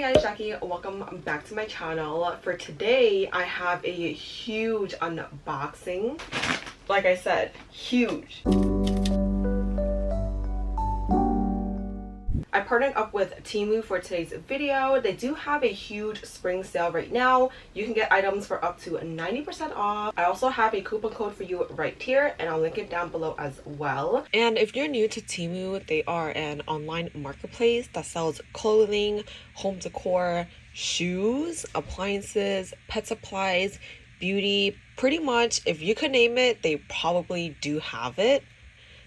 Hey guys, Jackie, welcome back to my channel. For today, I have a huge unboxing. Like I said, huge. I partnered up with Temu for today's video. They do have a huge spring sale right now. You can get items for up to 90% off. I also have a coupon code for you right here, and I'll link it down below as well. And if you're new to Temu, they are an online marketplace that sells clothing, home decor, shoes, appliances, pet supplies, beauty. Pretty much, if you could name it, they probably do have it.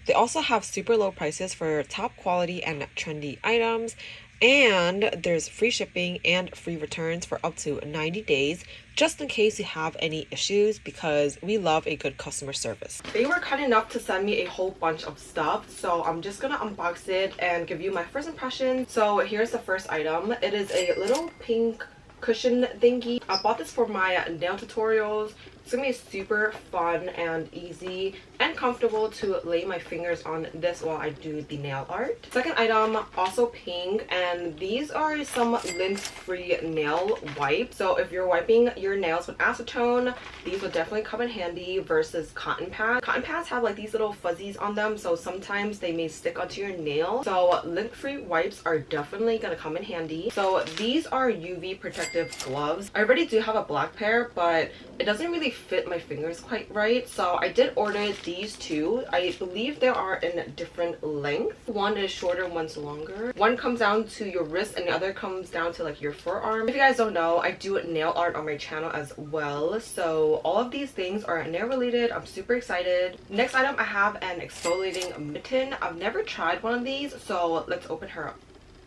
They also have super low prices for top quality and trendy items, and there's free shipping and free returns for up to 90 days, just in case you have any issues, because we love a good customer service. They were kind enough to send me a whole bunch of stuff, so I'm just gonna unbox it and give you my first impression. So here's the first item. It is a little pink cushion thingy. I bought this for my nail tutorials. It's gonna be super fun and easy and comfortable to lay my fingers on this while I do the nail art. Second item, also pink, and these are some lint-free nail wipes. So if you're wiping your nails with acetone, these will definitely come in handy versus cotton pads. Cotton pads have like these little fuzzies on them, so sometimes they may stick onto your nail. So lint-free wipes are definitely gonna come in handy. So these are UV protective gloves. I already do have a black pair, but it doesn't really fit my fingers quite right, so I did order these two. I believe they are in different lengths. One is shorter, one's longer. One comes down to your wrist and the other comes down to like your forearm. If you guys don't know, I do nail art on my channel as well, so all of these things are nail related. I'm super excited. Next item, I have an exfoliating mitten. I've never tried one of these, so let's open her up.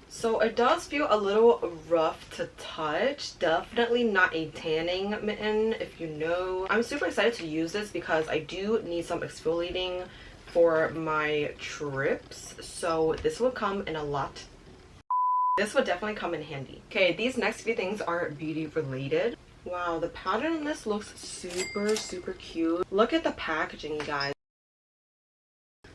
So it does feel a little rough to touch. Definitely not a tanning mitten, if you know. I'm super excited to use this because I do need some exfoliating for my trips. So this will come in a lot. This would definitely come in handy. Okay, these next few things are beauty related. Wow, the pattern on this looks super cute. Look at the packaging, you guys.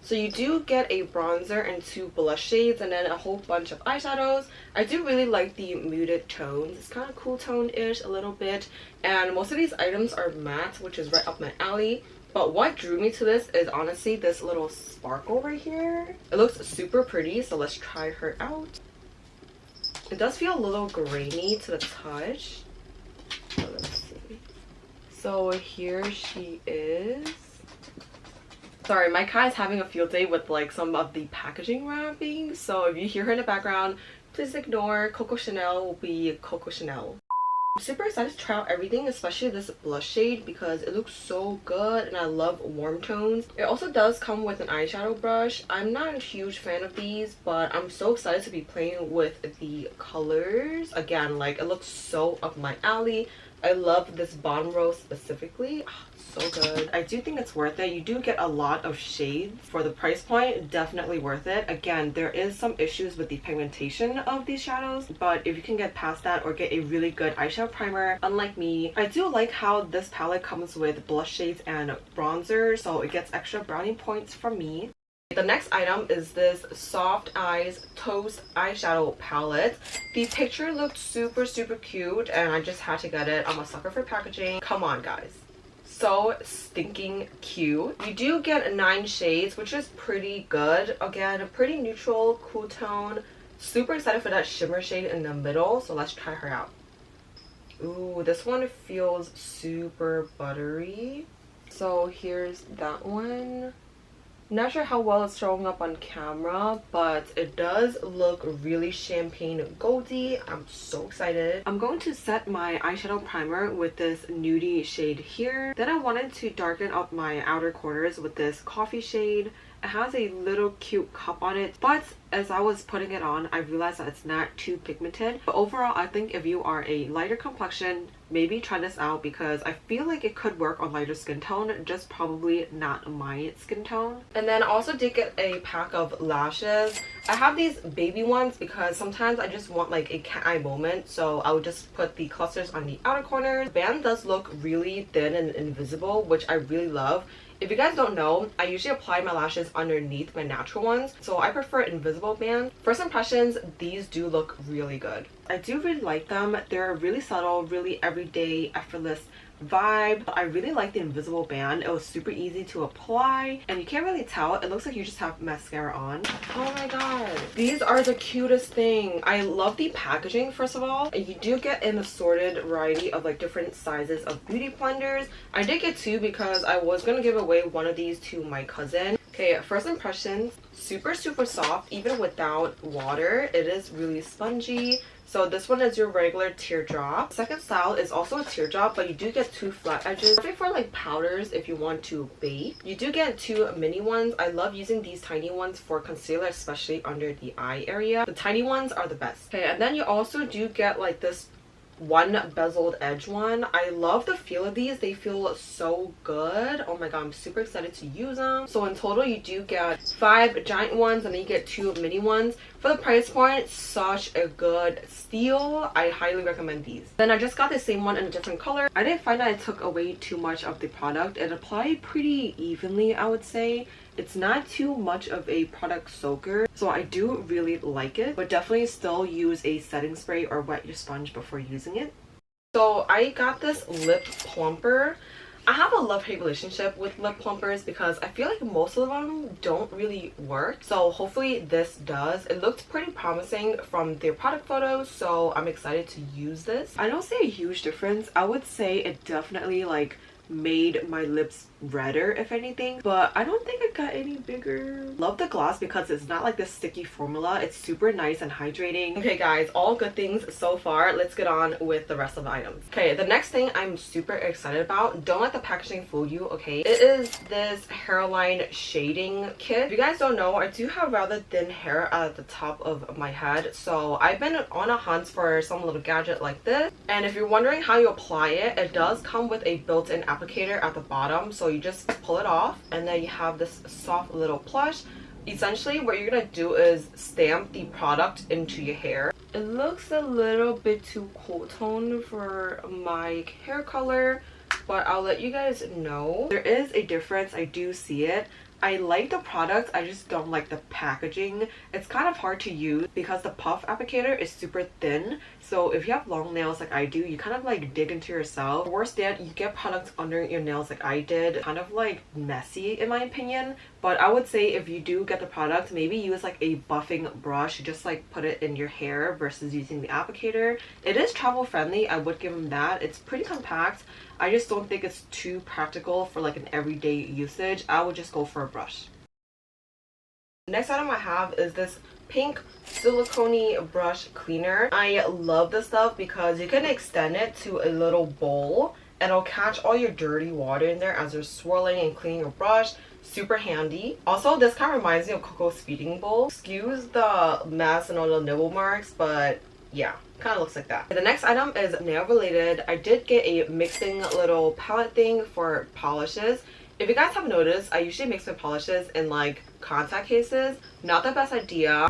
So you do get a bronzer and two blush shades and then a whole bunch of eyeshadows. I do really like the muted tones. It's kind of cool tone-ish a little bit. And most of these items are matte, which is right up my alley. But what drew me to this is honestly this little sparkle right here. It looks super pretty, so let's try her out. It does feel a little grainy to the touch. So let's see. So here she is. Sorry, my cat is having a field day with like some of the packaging wrapping, so if you hear her in the background, please ignore. Coco Chanel will be Coco Chanel. I'm super excited to try out everything, especially this blush shade because it looks so good and I love warm tones. It also does come with an eyeshadow brush. I'm not a huge fan of these, but I'm so excited to be playing with the colors. Again, like it looks so up my alley. I love this bottom row specifically. So good. I do think it's worth it. You do get a lot of shades for the price point. Definitely worth it. Again, there is some issues with the pigmentation of these shadows, but if you can get past that or get a really good eyeshadow primer, unlike me, I do like how this palette comes with blush shades and bronzer, so it gets extra brownie points from me. The next item is this Soft Eyes Toast eyeshadow palette. The picture looked super cute and I just had to get it. I'm a sucker for packaging. Come on, guys. So stinking cute. You do get 9 shades, which is pretty good. Again, a pretty neutral, cool tone. Super excited for that shimmer shade in the middle, so let's try her out. Ooh, this one feels super buttery. So here's that one. Not sure how well it's showing up on camera, but it does look really champagne goldy. I'm so excited. I'm going to set my eyeshadow primer with this nudie shade here. Then I wanted to darken up my outer corners with this coffee shade. It has a little cute cup on it, but as I was putting it on, I realized that it's not too pigmented. But overall, I think if you are a lighter complexion, maybe try this out because I feel like it could work on lighter skin tone, just probably not my skin tone. And then I also did get a pack of lashes. I have these baby ones because sometimes I just want like a cat eye moment, so I would just put the clusters on the outer corners. The band does look really thin and invisible, which I really love. If you guys don't know, I usually apply my lashes underneath my natural ones, so I prefer invisible Invisible band. First impressions, these do look really good. I do really like them. They're really subtle, really everyday, effortless vibe. I really like the invisible band. It was super easy to apply and you can't really tell. It looks like you just have mascara on. Oh my god, these are the cutest thing. I love the packaging. First of all, you do get an assorted variety of like different sizes of beauty blenders. I did get two because I was gonna give away one of these to my cousin. Okay, first impressions, super soft even without water. It is really spongy. So this one is your regular teardrop. Second style is also a teardrop, but you do get two flat edges. Perfect for like powders if you want to bake. You do get two mini ones. I love using these tiny ones for concealer, especially under the eye area. The tiny ones are the best. Okay, and then you also do get like this one bezeled edge one. I love the feel of these. They feel so good. Oh my god, I'm super excited to use them. So in total you do get 5 giant ones and then you get 2 mini ones. For the price point, such a good steal. I highly recommend these. Then I just got the same one in a different color. I didn't find that I took away too much of the product. It applied pretty evenly, I would say. It's not too much of a product soaker, so I do really like it, but definitely still use a setting spray or wet your sponge before using it. So I got this lip plumper. I have a love-hate relationship with lip plumpers because I feel like most of them don't really work. So hopefully this does. It looked pretty promising from their product photos, so I'm excited to use this. I don't see a huge difference. I would say it definitely like made my lips redder if anything, but I don't think it got any bigger. Love the gloss because it's not like this sticky formula. It's super nice and hydrating. Okay guys, all good things so far. Let's get on with the rest of the items. Okay, the next thing I'm super excited about, don't let the packaging fool you, okay? It is this hairline shading kit. If you guys don't know, I do have rather thin hair at the top of my head, so I've been on a hunt for some little gadget like this. And if you're wondering how you apply it, it does come with a built-in applicator at the bottom, so you just pull it off and then you have this soft little plush. Essentially what you're gonna do is stamp the product into your hair. It looks a little bit too cool tone for my hair color, but I'll let you guys know. There is a difference, I do see it. I like the product, I just don't like the packaging. It's kind of hard to use because the puff applicator is super thin. So if you have long nails like I do, you kind of like dig into yourself. Worse yet, you get products under your nails like I did. Kind of like messy in my opinion. But I would say if you do get the product, maybe use like a buffing brush. Just like put it in your hair versus using the applicator. It is travel friendly, I would give them that. It's pretty compact. I just don't think it's too practical for like an everyday usage. I would just go for a brush. Next item I have is this pink silicone brush cleaner. I love this stuff because you can extend it to a little bowl and it'll catch all your dirty water in there as you're swirling and cleaning your brush. Super handy. Also, this kind of reminds me of Coco's feeding bowl. Excuse the mess and all the nibble marks, but yeah, kind of looks like that. The next item is nail related. I did get a mixing little palette thing for polishes. If you guys have noticed, I usually mix my polishes in like contact cases. Not the best idea.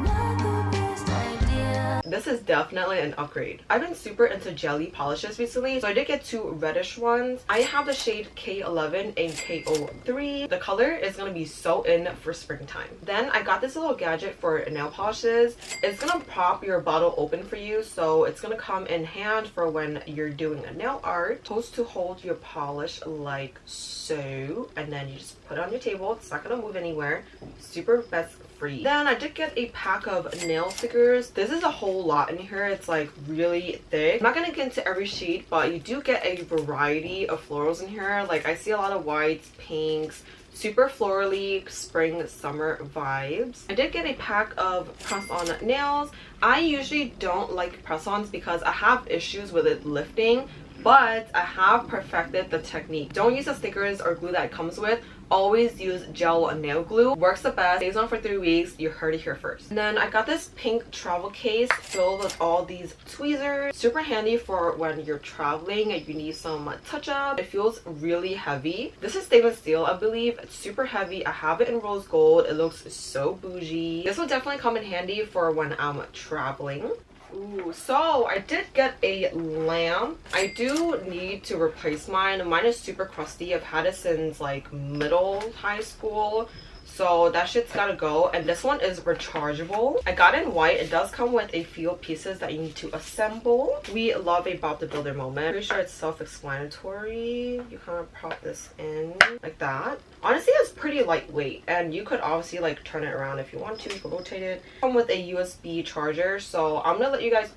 This is definitely an upgrade. I've been super into jelly polishes recently, so I did get 2 reddish ones. I have the shade K11 and K03. The color is gonna be so in for springtime. Then I got this little gadget for nail polishes. It's gonna pop your bottle open for you, so it's gonna come in hand for when you're doing a nail art. Supposed to hold your polish like so, and then you just put it on your table. It's not gonna move anywhere. Super best free. Then I did get a pack of nail stickers. This is a whole lot in here. It's like really thick. I'm not gonna get into every shade, but you do get a variety of florals in here. Like I see a lot of whites, pinks, super florally spring summer vibes. I did get a pack of press-on nails. I usually don't like press-ons because I have issues with it lifting, but I have perfected the technique. Don't use the stickers or glue that it comes with. Always use gel nail glue. Works the best. Stays on for 3 weeks. You heard it here first. And then I got this pink travel case filled with all these tweezers. Super handy for when you're traveling and you need some touch up. It feels really heavy. This is stainless steel, I believe. It's super heavy. I have it in rose gold. It looks so bougie. This will definitely come in handy for when I'm traveling. Ooh, so I did get a lamp. I do need to replace mine. Mine is super crusty. I've had it since like middle high school. So that shit's gotta go. And this one is rechargeable. I got it in white. It does come with a few pieces that you need to assemble. We love a Bob the Builder moment. Pretty sure it's self-explanatory. You kind of prop this in like that. Honestly, it's pretty lightweight, and you could obviously like turn it around if you want to. You can rotate it. Come with a USB charger, so I'm gonna let you guys.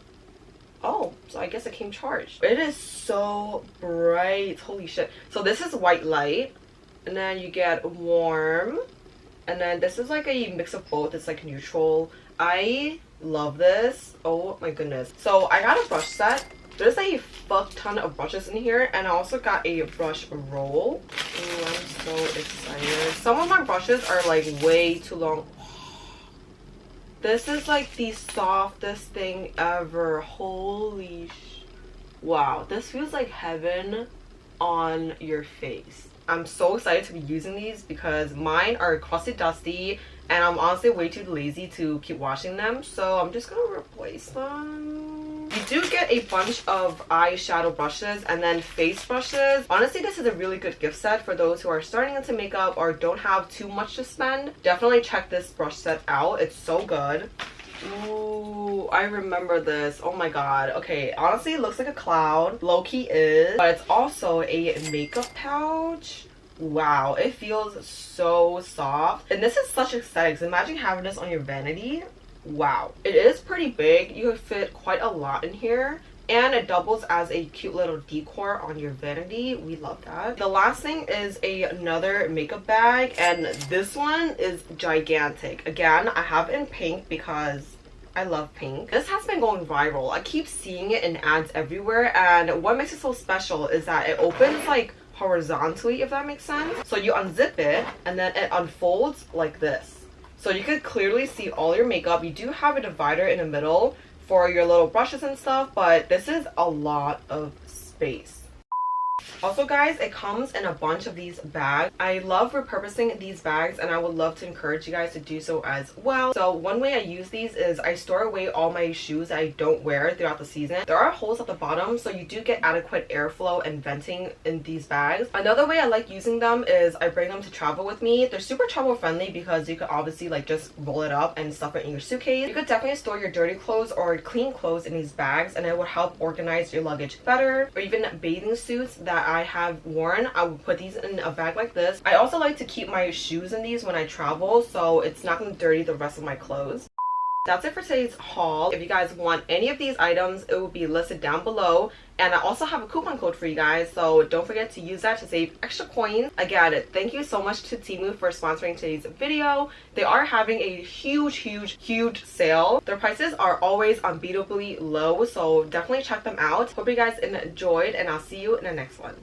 Oh, so I guess it came charged. It is so bright. Holy shit. So this is white light, and then you get warm, and then this is like a mix of both. It's like neutral. I love this. Oh my goodness. So I got a brush set. There's a fuck ton of brushes in here, and I also got a brush roll. Ooh, I'm so excited. Some of my brushes are like way too long. This is like the softest thing ever. Holy wow, this feels like heaven on your face. I'm so excited to be using these because mine are crusty dusty, and I'm honestly way too lazy to keep washing them, so I'm just gonna replace them. You do get a bunch of eyeshadow brushes and then face brushes. Honestly, this is a really good gift set for those who are starting into makeup or don't have too much to spend. Definitely check this brush set out. It's so good. Ooh, I remember this. Oh my god. Okay, honestly, it looks like a cloud. Low-key is. But it's also a makeup pouch. Wow, it feels so soft. And this is such aesthetics. Imagine having this on your vanity. Wow. It is pretty big. You could fit quite a lot in here. And it doubles as a cute little decor on your vanity. We love that. The last thing is another makeup bag, and this one is gigantic. Again, I have it in pink because I love pink. This has been going viral. I keep seeing it in ads everywhere, and what makes it so special is that it opens like horizontally, if that makes sense. So you unzip it and then it unfolds like this. So you could clearly see all your makeup. You do have a divider in the middle for your little brushes and stuff, but this is a lot of space. Also guys, it comes in a bunch of these bags. I love repurposing these bags, and I would love to encourage you guys to do so as well. So one way I use these is I store away all my shoes that I don't wear throughout the season. There are holes at the bottom, so you do get adequate airflow and venting in these bags. Another way I like using them is I bring them to travel with me. They're super travel friendly because you could obviously like just roll it up and stuff it in your suitcase. You could definitely store your dirty clothes or clean clothes in these bags, and it would help organize your luggage better. Or even bathing suits that I have worn, I would put these in a bag like this. I also like to keep my shoes in these when I travel, so it's not going to dirty the rest of my clothes. That's it for today's haul. If you guys want any of these items, it will be listed down below. And I also have a coupon code for you guys, so don't forget to use that to save extra coins. Again, thank you so much to Temu for sponsoring today's video. They are having a huge sale. Their prices are always unbeatably low, so definitely check them out. Hope you guys enjoyed, and I'll see you in the next one.